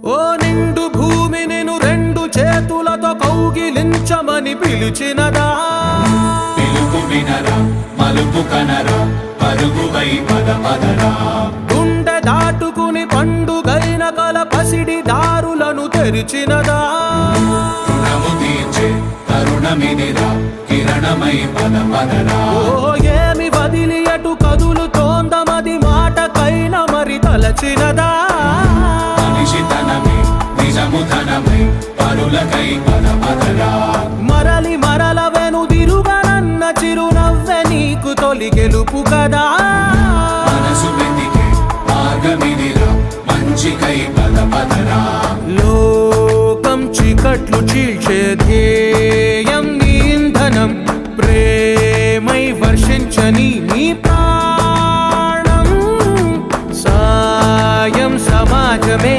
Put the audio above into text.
ఓ నిండు భూమి నిన్ను రెండు చేతులతో కౌగిలించమని పిలిచినదా పిలుపు వినరా మలుపు కనరా పరుగువై పద పదరా గుండె దాటుకుని పండుగైన కల పసిడి దారులను తెరిచినదా రుణము తీర్చే తరుణమిదిరా కిరణమై పద పదరా ఓ ఏమి వదిలి అటు కదులుతోందమది మాటకైన మరి తలచినదా మనిషితనమే నిజముతనమై పరులకై పద పదరా మరలి మరల వెనుదిరుగనన్న చిరునవ్వె నీకు తొలి గెలుపు కదా మనసు వెతికే మార్గమిదిరా మంచికై పద పదరా లోకం చీకట్లు చీల్చే ధ్యేయం నీ ఇంధనం ప్రేమై వర్షించని నీ ప్రాణం సాయం సమాజమే